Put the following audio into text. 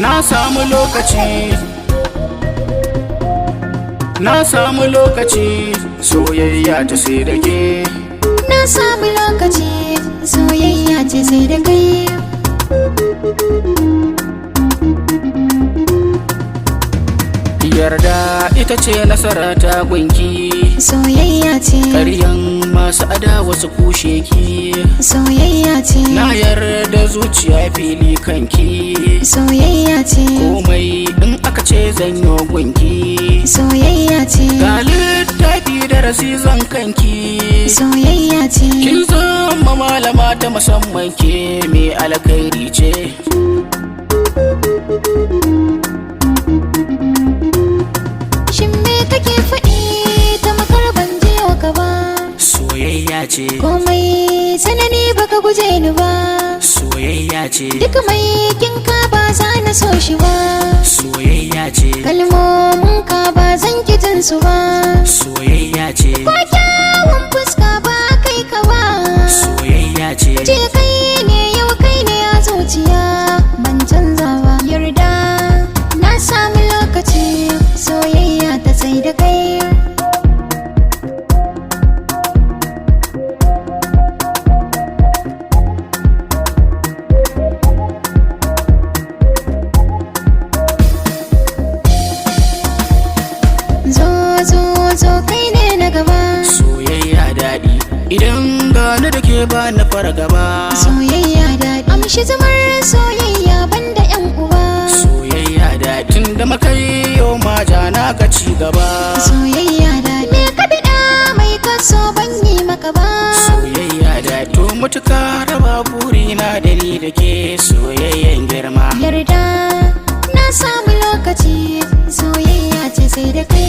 Na samu lokaci, na samu lokaci, soyayya ta sai da ke. Na samu lokaci, soyayya ce sai da kai. Yarda ita ce nasara ta gunki, Soyayya ce, ƙaryan masu adawa su kushe ki. soyayya ce, Na yarda zuciya fili kanki, soyayya ce, komai in aka ce zanyo gunki. soyayya ce, Ga littafi darasi zan kanki, soyayya ce. kin zama malama ta musamman ke mai alkhairi ce. Shin me kake faɗi ta makar ban jiyo ka ba? Soyayya ce, Komai sanani baka guje ni ba. soyayya ce, Duk mai kinka ba za na so shi ba. soyayya ce, Kalmomin ka ba zan ki jin su ba. soyayya ce, Ko kyawun fuska ba kai ka ba. soyayya ce, Je kai ne yau kai ne a zuciya ban canza ba. Yarda na samu lokaci, soyayya ta sai da kai. Zo kai ne na gaba. soyayya daɗi. Idan gane da ke ba na fara gaba. Soyayya daɗi. Amshi zamar soyayya banda yan uba. Soyayya daɗi. Tun da makai yau ma ja na ga ci gaba. Soyayya daɗi. Me ka biɗa mai kaso ban yi maka ba. Soyayya daɗi. To mutuka raba burina da ni da ke soyayyan girma. Yarda na samu lokaci, soyayya ce sai da kai.